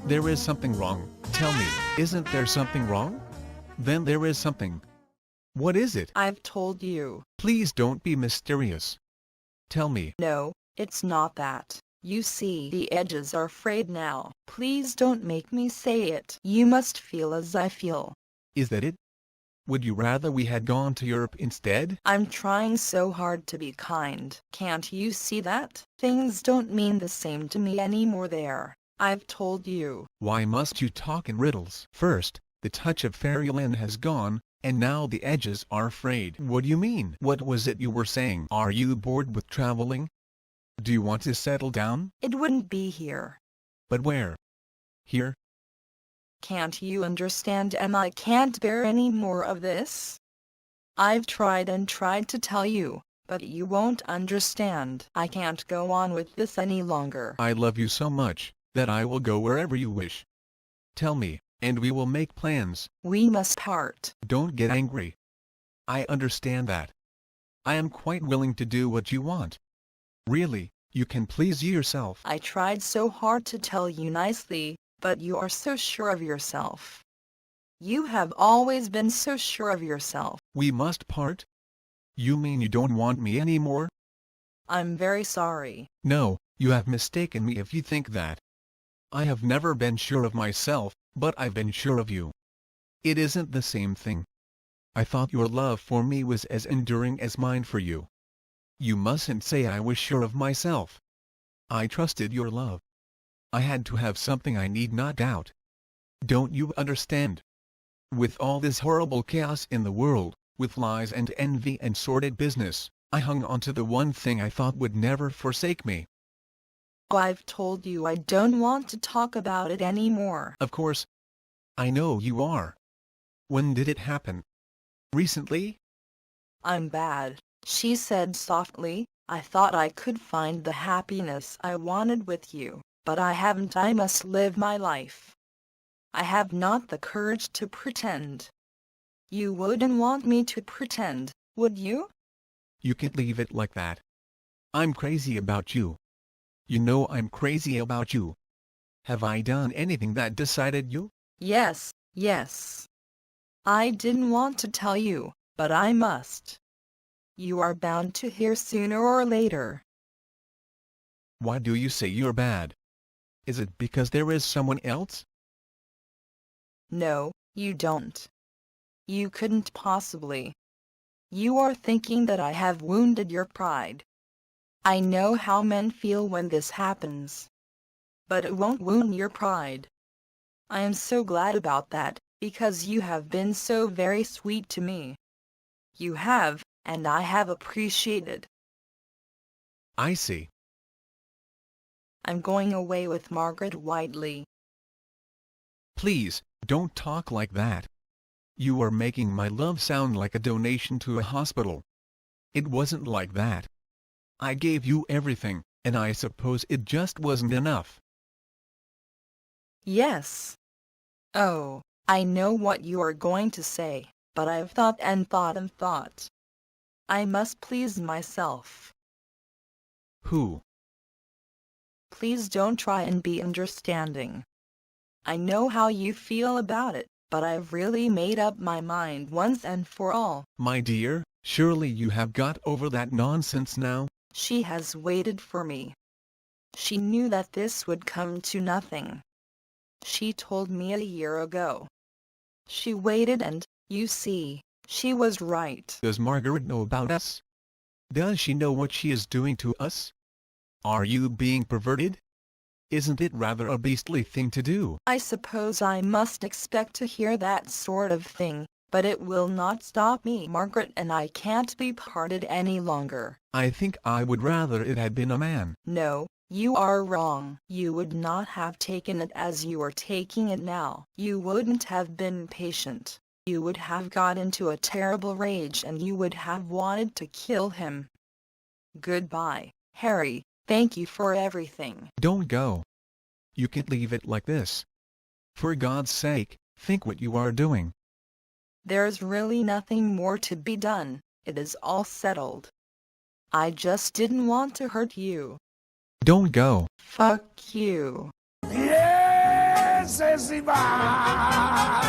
There is something wrong. Tell me, isn't there something wrong? Then there is something. What is it? I've told you. Please don't be mysterious. Tell me. No, it's not that. You see, the edges are frayed now. Please don't make me say it. You must feel as I feel. Is that it? Would you rather we had gone to Europe instead? I'm trying so hard to be kind. Can't you see that? Things don't mean the same to me anymore there. I've told you. Why must you talk in riddles? First, the touch of fairyland has gone, and now the edges are frayed. What do you mean? What was it you were saying? Are you bored with traveling? Do you want to settle down? It wouldn't be here. But where? Here? Can't you understand? I can't bear any more of this. I've tried and tried to tell you, but you won't understand. I can't go on with this any longer. I love you so much, that I will go wherever you wish. Tell me, and we will make plans. We must part. Don't get angry. I understand that. I am quite willing to do what you want. Really, you can please yourself. I tried so hard to tell you nicely, but you are so sure of yourself. You have always been so sure of yourself. We must part? You mean you don't want me anymore? I'm very sorry. No, you have mistaken me if you think that. I have never been sure of myself, but I've been sure of you. It isn't the same thing. I thought your love for me was as enduring as mine for you. You mustn't say I was sure of myself. I trusted your love. I had to have something I need not doubt. Don't you understand? With all this horrible chaos in the world, with lies and envy and sordid business, I hung on to the one thing I thought would never forsake me. Oh, I've told you I don't want to talk about it anymore. Of course. I know you are. When did it happen? Recently? I'm bad, she said softly. I thought I could find the happiness I wanted with you, but I haven't. I must live my life. I have not the courage to pretend. You wouldn't want me to pretend, would you? You can't leave it like that. I'm crazy about you. You know I'm crazy about you. Have I done anything that decided you? Yes, yes. I didn't want to tell you, but I must. You are bound to hear sooner or later. Why do you say you're bad? Is it because there is someone else? No, you don't. You couldn't possibly. You are thinking that I have wounded your pride. I know how men feel when this happens. But it won't wound your pride. I am so glad about that, because you have been so very sweet to me. You have, and I have appreciated. I see. I'm going away with Margaret Whiteley. Please, don't talk like that. You are making my love sound like a donation to a hospital. It wasn't like that. I gave you everything, and I suppose it just wasn't enough. Yes. Oh, I know what you are going to say, but I've thought and thought and thought. I must please myself. Who? Please don't try and be understanding. I know how you feel about it, but I've really made up my mind once and for all. My dear, surely you have got over that nonsense now? She has waited for me. She knew that this would come to nothing. She told me a year ago. She waited and, you see, she was right. Does Margaret know about us? Does she know what she is doing to us? Are you being perverted? Isn't it rather a beastly thing to do? I suppose I must expect to hear that sort of thing, but it will not stop me. Margaret and I can't be parted any longer. I think I would rather it had been a man. No, you are wrong. You would not have taken it as you are taking it now. You wouldn't have been patient. You would have got into a terrible rage and you would have wanted to kill him. Goodbye, Harry. Thank you for everything. Don't go. You can't leave it like this. For God's sake, think what you are doing. There's really nothing more to be done. It is all settled. I just didn't want to hurt you. Don't go. Fuck you. Yes! se si va.